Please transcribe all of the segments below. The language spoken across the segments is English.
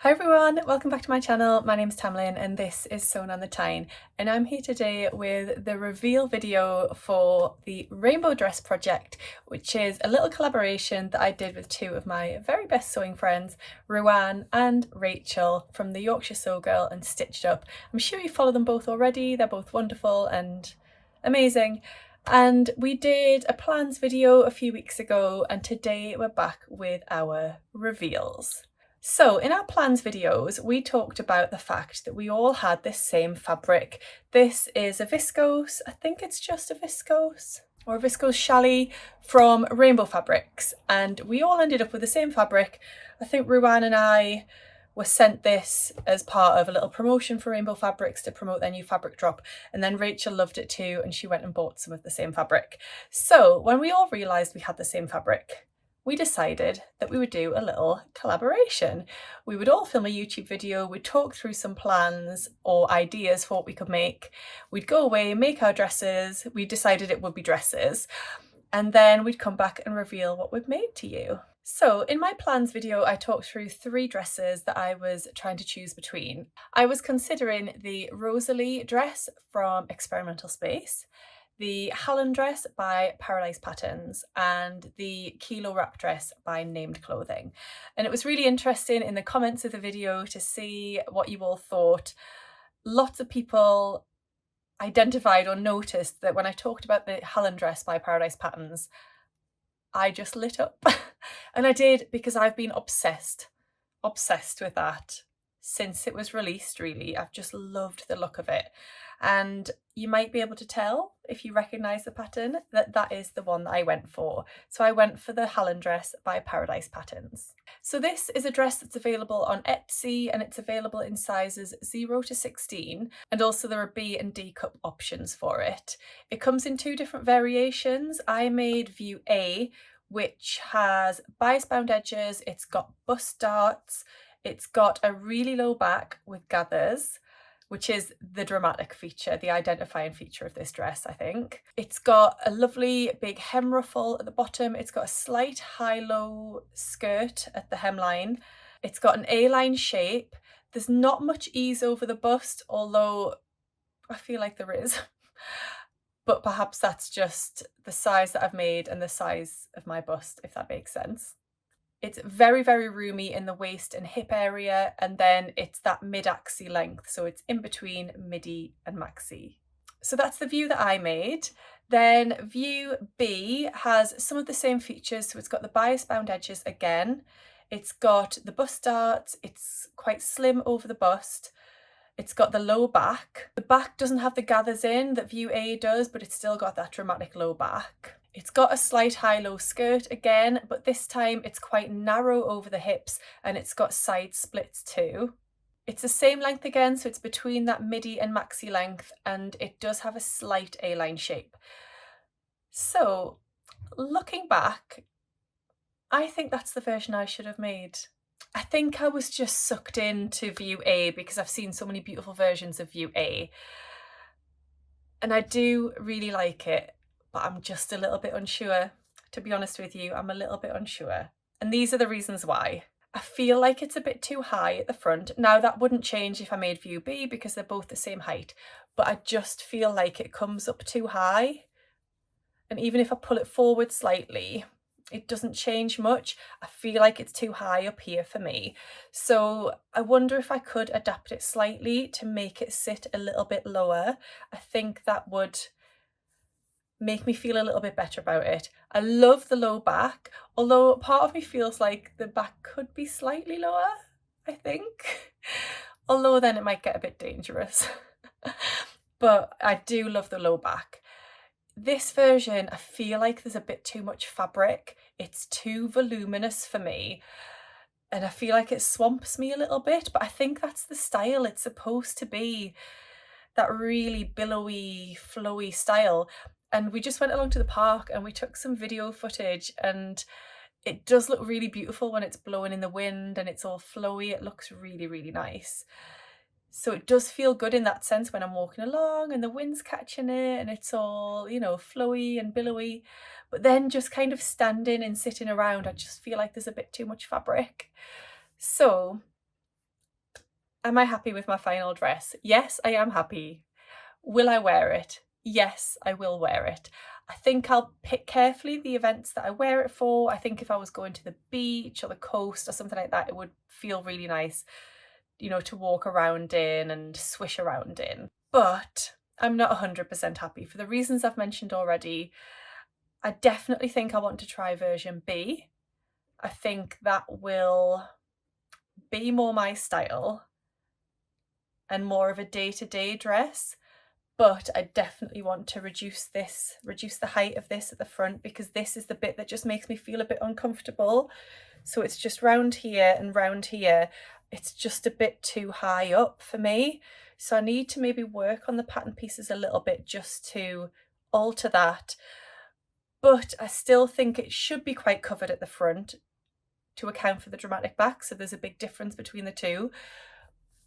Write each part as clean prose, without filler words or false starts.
Hi everyone, welcome back to my channel. My name's Tamlyn and this is Sewn on the Tyne, and I'm here today with the reveal video for the Rainbow Dress project, which is a little collaboration that I did with two of my very best sewing friends, Ruan and Rachel from the Yorkshire Sew Girl and Stitched Up. I'm sure you follow them both already, they're both wonderful and amazing. And we did a plans video a few weeks ago, and today we're back with our reveals. So in our plans videos, we talked about the fact that we all had this same fabric. This is a viscose, I think it's just a viscose, or a viscose challis from Rainbow Fabrics. And we all ended up with the same fabric. I think Ruan and I were sent this as part of a little promotion for Rainbow Fabrics to promote their new fabric drop. And then Rachel loved it too, and she went and bought some of the same fabric. So when we all realised we had the same fabric, we decided that we would do a little collaboration. We would all film a YouTube video, we'd talk through some plans or ideas for what we could make. We'd go away, make our dresses. We decided it would be dresses. And then we'd come back and reveal what we'd made to you. So in my plans video, I talked through three dresses that I was trying to choose between. I was considering the Rosalie dress from Experimental Space, the Hallon dress by Paradise Patterns, and the Kilo Wrap dress by Named Clothing. And it was really interesting in the comments of the video to see what you all thought. Lots of people identified or noticed that when I talked about the Hallon dress by Paradise Patterns, I just lit up. And I did because I've been obsessed with that since it was released, really. I've just loved the look of it. And you might be able to tell if you recognise the pattern that that is the one that I went for. So I went for the Hallon dress by Paradise Patterns. So this is a dress that's available on Etsy, and it's available in sizes 0 to 16, and also there are B and D cup options for it. It comes in two different variations. I made view A, which has bias bound edges, it's got bust darts, it's got a really low back with gathers, which is the dramatic feature, the identifying feature of this dress, I think. It's got a lovely big hem ruffle at the bottom. It's got a slight high-low skirt at the hemline. It's got an A-line shape. There's not much ease over the bust, although I feel like there is. But perhaps that's just the size that I've made and the size of my bust, if that makes sense. It's very, very roomy in the waist and hip area, and then it's that mid-axi length, so it's in between midi and maxi. So that's the view that I made. Then view B has some of the same features, so it's got the bias bound edges again. It's got the bust darts, it's quite slim over the bust. It's got the low back. The back doesn't have the gathers in that view A does, but it's still got that dramatic low back. It's got a slight high-low skirt again, but this time it's quite narrow over the hips, and it's got side splits too. It's the same length again, so it's between that midi and maxi length, and it does have a slight A-line shape. So looking back, I think that's the version I should have made. I think I was just sucked into view A because I've seen so many beautiful versions of view A. And I do really like it, but I'm just a little bit unsure. To be honest with you, I'm a little bit unsure. And these are the reasons why. I feel like it's a bit too high at the front. Now that wouldn't change if I made view B because they're both the same height, but I just feel like it comes up too high. And even if I pull it forward slightly, it doesn't change much. I feel like it's too high up here for me. So I wonder if I could adapt it slightly to make it sit a little bit lower. I think that would make me feel a little bit better about it. I love the low back, although part of me feels like the back could be slightly lower, I think. Although then it might get a bit dangerous. But I do love the low back. This version, I feel like there's a bit too much fabric. It's too voluminous for me. And I feel like it swamps me a little bit, but I think that's the style. It's supposed to be that really billowy, flowy style. And we just went along to the park and we took some video footage, and it does look really beautiful when it's blowing in the wind and it's all flowy. It looks really, really nice. So it does feel good in that sense when I'm walking along and the wind's catching it and it's all, you know, flowy and billowy. But then just kind of standing and sitting around, I just feel like there's a bit too much fabric. So Am I happy with my final dress? Yes, I am happy. Will I wear it? Yes, I will wear it. I think I'll pick carefully the events that I wear it for. I think if I was going to the beach or the coast or something like that, it would feel really nice, you know, to walk around in and swish around in. But I'm not 100% happy for the reasons I've mentioned already. I definitely think I want to try version B. I think that will be more my style and more of a day-to-day dress. But I definitely want to reduce the height of this at the front, because this is the bit that just makes me feel a bit uncomfortable. So it's just round here and round here. It's just a bit too high up for me. So I need to maybe work on the pattern pieces a little bit just to alter that. But I still think it should be quite covered at the front to account for the dramatic back. So there's a big difference between the two.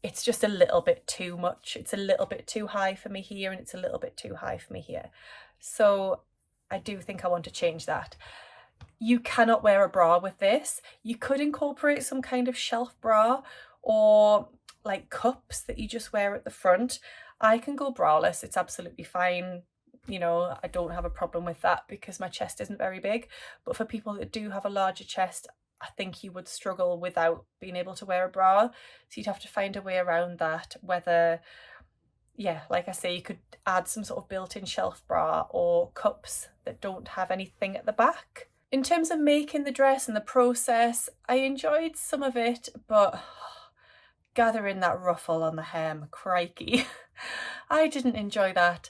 It's just a little bit too much. It's a little bit too high for me here, and it's a little bit too high for me here. So I do think I want to change that. You cannot wear a bra with this. You could incorporate some kind of shelf bra or like cups that you just wear at the front. I can go braless, it's absolutely fine. You know, I don't have a problem with that because my chest isn't very big. But for people that do have a larger chest, I think you would struggle without being able to wear a bra. So you'd have to find a way around that, whether, yeah, like I say, you could add some sort of built-in shelf bra or cups that don't have anything at the back. In terms of making the dress and the process, I enjoyed some of it, but gathering that ruffle on the hem, crikey, I didn't enjoy that.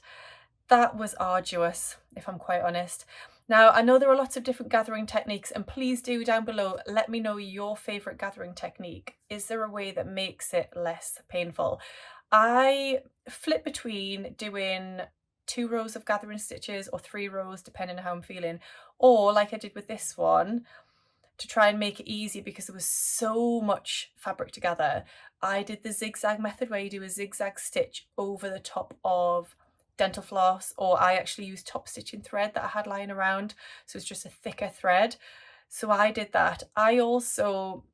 That was arduous, if I'm quite honest. Now, I know there are lots of different gathering techniques, and please do down below let me know your favourite gathering technique. Is there a way that makes it less painful? I flip between doing 2 rows of gathering stitches or 3 rows, depending on how I'm feeling, or like I did with this one, to try and make it easy because there was so much fabric to gather. I did the zigzag method where you do a zigzag stitch over the top of dental floss, or I actually used top stitching thread that I had lying around, so it's just a thicker thread. So I did that. I also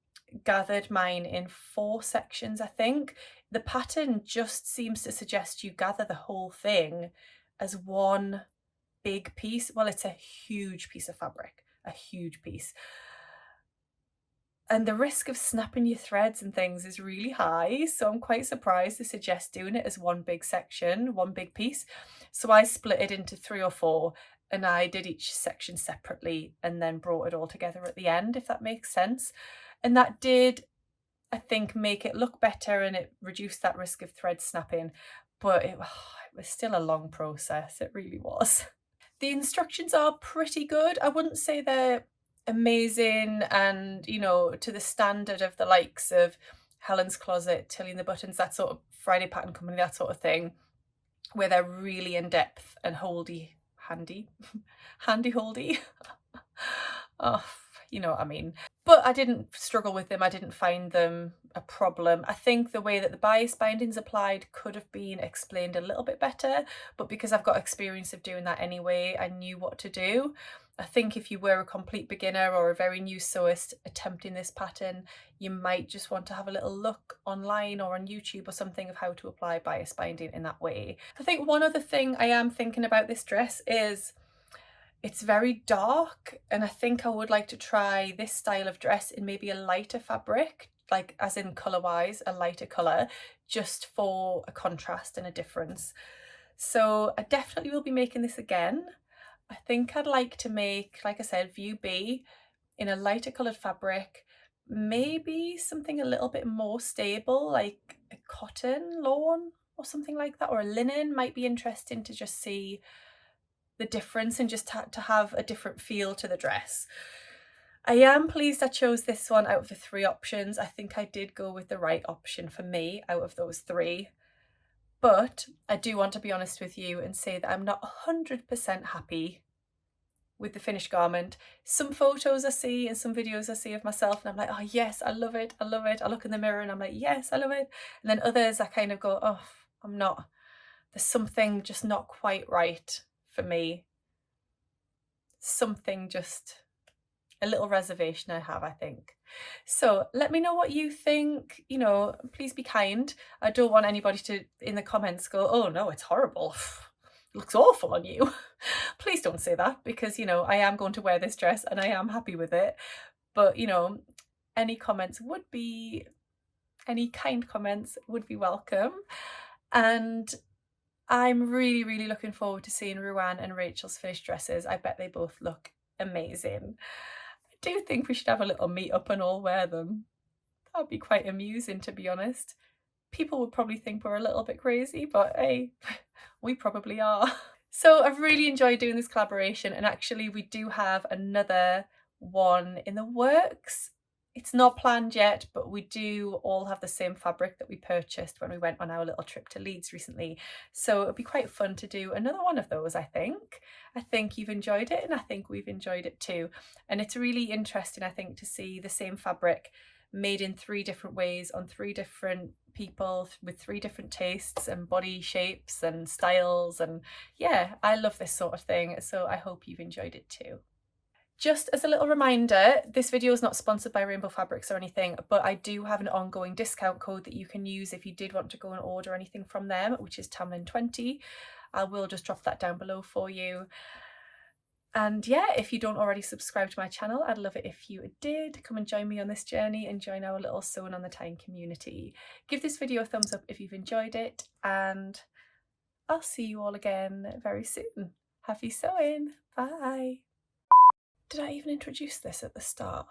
gathered mine in 4 sections, I think. The pattern just seems to suggest you gather the whole thing as one big piece. Well, it's a huge piece of fabric, a huge piece. And the risk of snapping your threads and things is really high, so I'm quite surprised to suggest doing it as one big section, one big piece. So I split it into 3 or 4, and I did each section separately and then brought it all together at the end, if that makes sense. And that did, I think, make it look better, and it reduced that risk of thread snapping, but it was still a long process, it really was. The instructions are pretty good. I wouldn't say they're amazing and, you know, to the standard of the likes of Hallon's Closet, Tilly and the Buttons, that sort of Friday Pattern Company, that sort of thing, where they're really in depth and handy holdy. Oh, you know what I mean. But I didn't struggle with them. I didn't find them a problem. I think the way that the bias bindings applied could have been explained a little bit better, but because I've got experience of doing that anyway, I knew what to do. I think if you were a complete beginner or a very new sewist attempting this pattern, you might just want to have a little look online or on YouTube or something of how to apply bias binding in that way. I think one other thing I am thinking about this dress is it's very dark, and I think I would like to try this style of dress in maybe a lighter fabric, like as in colour wise, a lighter colour, just for a contrast and a difference. So I definitely will be making this again. I think I'd like to make, like I said, view B in a lighter coloured fabric, maybe something a little bit more stable, like a cotton lawn or something like that, or a linen might be interesting to just see the difference and just to have a different feel to the dress. I am pleased I chose this one out of the 3 options. I think I did go with the right option for me out of those 3. But I do want to be honest with you and say that I'm not 100% happy with the finished garment. Some photos I see and some videos I see of myself and I'm like, oh yes, I love it, I love it. I look in the mirror and I'm like, yes, I love it. And then others I kind of go, oh, I'm not, there's something just not quite right for me. Something just a little reservation I have, I think. So let me know what you think. You know, please be kind. I don't want anybody to, in the comments, go, oh no, it's horrible. It looks awful on you. Please don't say that, because, you know, I am going to wear this dress and I am happy with it. But, you know, any comments would be, any kind comments would be welcome. And I'm really, really looking forward to seeing Ruan and Rachel's finished dresses. I bet they both look amazing. I do think we should have a little meet up and all wear them. That'd be quite amusing, to be honest. People would probably think we're a little bit crazy, but hey, we probably are. So I've really enjoyed doing this collaboration, and actually we do have another one in the works. It's not planned yet, but we do all have the same fabric that we purchased when we went on our little trip to Leeds recently. So it'd be quite fun to do another one of those, I think. I think you've enjoyed it and I think we've enjoyed it too. And it's really interesting, I think, to see the same fabric made in 3 different ways on 3 different people with 3 different tastes and body shapes and styles. And yeah, I love this sort of thing. So I hope you've enjoyed it too. Just as a little reminder, this video is not sponsored by Rainbow Fabrics or anything, but I do have an ongoing discount code that you can use if you did want to go and order anything from them, which is Tamlyn20. I will just drop that down below for you. And yeah, if you don't already subscribe to my channel, I'd love it if you did. Come and join me on this journey and join our little Sewn on the Tyne community. Give this video a thumbs up if you've enjoyed it, and I'll see you all again very soon. Happy sewing! Bye! Did I even introduce this at the start?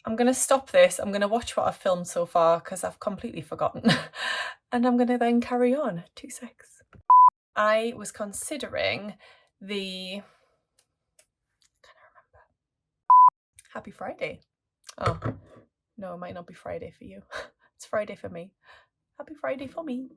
I'm going to stop this. I'm going to watch what I've filmed so far because I've completely forgotten. And I'm going to then carry on. 2 secs. I was considering the... Can I remember? Happy Friday. Oh, no, it might not be Friday for you. It's Friday for me. Happy Friday for me.